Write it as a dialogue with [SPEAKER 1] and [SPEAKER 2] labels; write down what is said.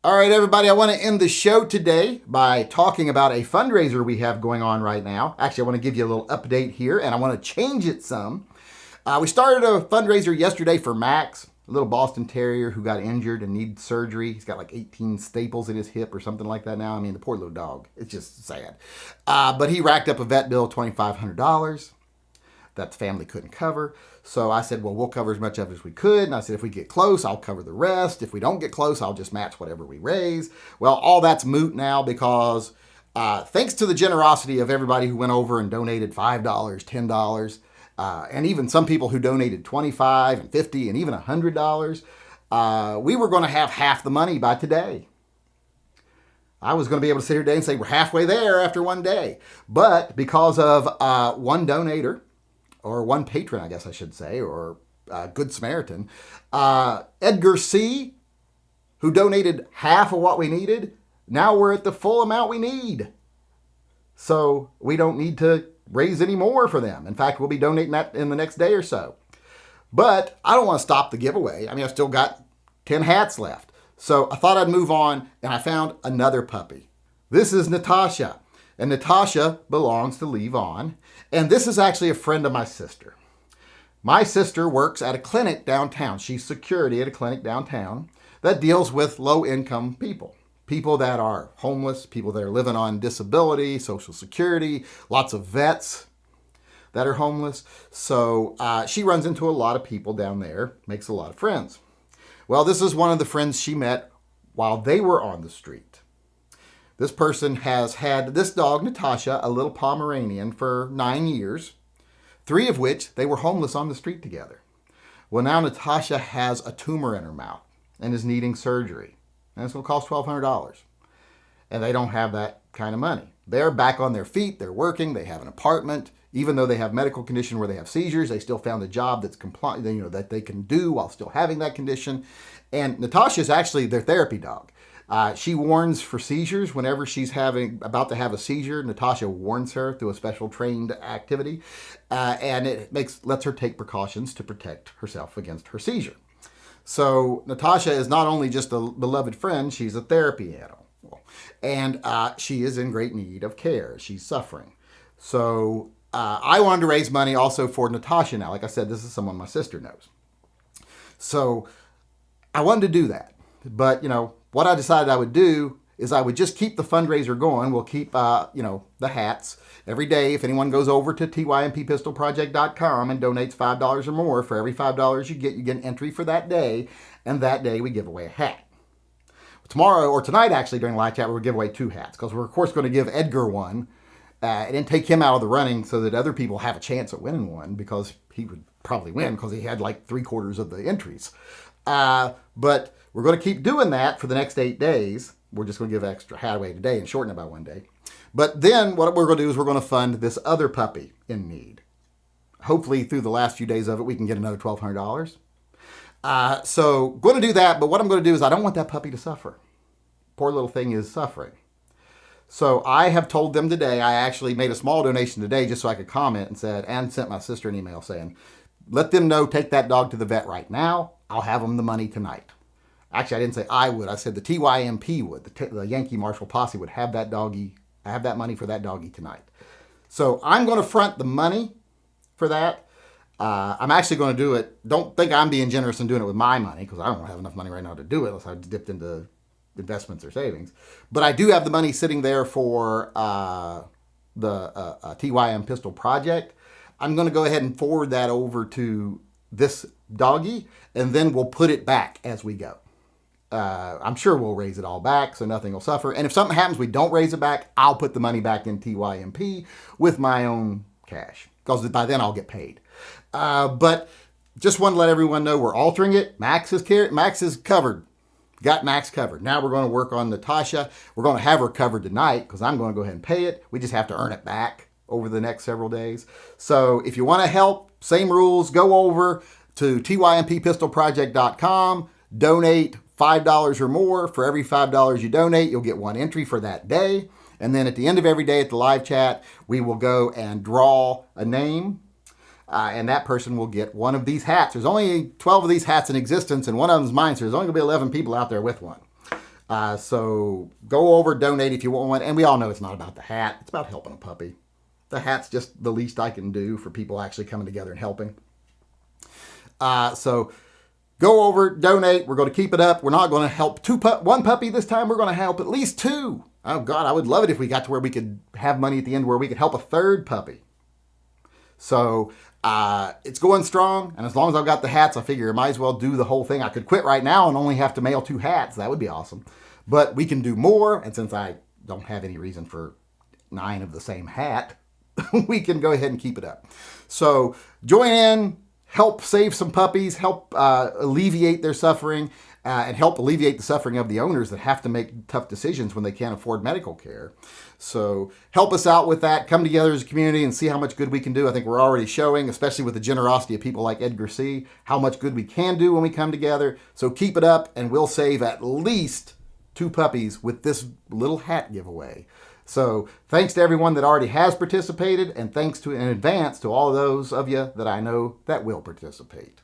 [SPEAKER 1] All right, everybody, I want to end the show today by talking about a fundraiser we have going on right now. Actually, I want to give you a little update here, and I want to change it some. We started a fundraiser yesterday for Max, a little Boston Terrier who got injured and needs surgery. He's got like 18 staples in his hip or something like that now. I mean, the poor little dog. It's just sad. But he racked up a vet bill of $2,500 that the family couldn't cover. So I said, well, we'll cover as much of it as we could. And I said, if we get close, I'll cover the rest. If we don't get close, I'll just match whatever we raise. Well, all that's moot now because thanks to the generosity of everybody who went over and donated $5, $10, and even some people who donated $25 and $50 and even $100, we were going to have half the money by today. I was going to be able to sit here today and say we're halfway there after one day. But because of one donator, or one patron, I guess I should say, or Good Samaritan, Edgar C., who donated half of what we needed, now we're at the full amount we need. So we don't need to raise any more for them. In fact, we'll be donating that in the next day or so. But I don't want to stop the giveaway. I mean, I've still got 10 hats left. So I thought I'd move on, and I found another puppy. This is Natasha. And Natasha belongs to Leave On. And this is actually a friend of my sister. My sister works at a clinic downtown. She's security at a clinic downtown that deals with low-income people. People that are homeless, people that are living on disability, Social Security, lots of vets that are homeless. So she runs into a lot of people down there, makes a lot of friends. Well, this is one of the friends she met while they were on the street. This person has had this dog, Natasha, a little Pomeranian, for 9 years, 3 of which they were homeless on the street together. Well, now Natasha has a tumor in her mouth and is needing surgery. And it's going to cost $1,200. And they don't have that kind of money. They're back on their feet. They're working. They have an apartment. Even though they have medical condition where they have seizures, they still found a job that's that they can do while still having that condition. And Natasha is actually their therapy dog. She warns for seizures whenever she's about to have a seizure. Natasha warns her through a special trained activity, and it lets her take precautions to protect herself against her seizure. So Natasha is not only just a beloved friend, she's a therapy animal, and she is in great need of care. She's suffering. So I wanted to raise money also for Natasha now. Like I said, this is someone my sister knows. So I wanted to do that, but what I decided I would do is I would just keep the fundraiser going. We'll keep, the hats every day. If anyone goes over to TYMPpistolproject.com and donates $5 or more, for every $5 you get an entry for that day. And that day we give away a hat. Tomorrow or tonight, actually, during live chat, we'll give away 2 hats because we're, of course, going to give Edgar one and then take him out of the running so that other people have a chance at winning one, because he would probably win because he had like 3/4 of the entries. But we're going to keep doing that for the next 8 days. We're just going to give an extra hat away today and shorten it by 1 day. But then what we're going to do is we're going to fund this other puppy in need. Hopefully through the last few days of it, we can get another $1,200. So going to do that. But what I'm going to do is I don't want that puppy to suffer. Poor little thing is suffering. So I have told them today, I actually made a small donation today just so I could comment and sent my sister an email saying, let them know, take that dog to the vet right now. I'll have them the money tonight. Actually, I didn't say I would. I said the TYMP would. The Yankee Marshal Posse would have that money for that doggy tonight. So I'm going to front the money for that. I'm actually going to do it. Don't think I'm being generous and doing it with my money, because I don't have enough money right now to do it unless I dipped into investments or savings. But I do have the money sitting there for the TYM Pistol Project. I'm going to go ahead and forward that over to this doggy, and then we'll put it back as we go. I'm sure we'll raise it all back, so nothing will suffer. And if something happens, we don't raise it back, I'll put the money back in TYMP with my own cash, because by then I'll get paid. But just want to let everyone know we're altering it. Max is covered. Got Max covered. Now we're going to work on Natasha. We're going to have her covered tonight because I'm going to go ahead and pay it. We just have to earn it back over the next several days. So if you want to help, same rules, go over to TYMPpistolproject.com, donate $5 or more. For every $5 you donate, you'll get 1 entry for that day. And then at the end of every day at the live chat, we will go and draw a name. And that person will get one of these hats. There's only 12 of these hats in existence, and one of them's mine, so there's only going to be 11 people out there with one. So go over, donate if you want one. And we all know it's not about the hat. It's about helping a puppy. The hat's just the least I can do for people actually coming together and helping. So go over, donate. We're going to keep it up. We're not going to help one puppy this time. We're going to help at least 2. Oh, God, I would love it if we got to where we could have money at the end where we could help a 3rd puppy. So it's going strong. And as long as I've got the hats, I figure I might as well do the whole thing. I could quit right now and only have to mail 2 hats. That would be awesome. But we can do more. And since I don't have any reason for 9 of the same hat, we can go ahead and keep it up. So join in, help save some puppies, help alleviate their suffering, and help alleviate the suffering of the owners that have to make tough decisions when they can't afford medical care. So help us out with that. Come together as a community and see how much good we can do. I think we're already showing, especially with the generosity of people like Edgar C., how much good we can do when we come together. So keep it up, and we'll save at least 2 puppies with this little hat giveaway. So thanks to everyone that already has participated, and thanks in advance to all those of you that I know that will participate.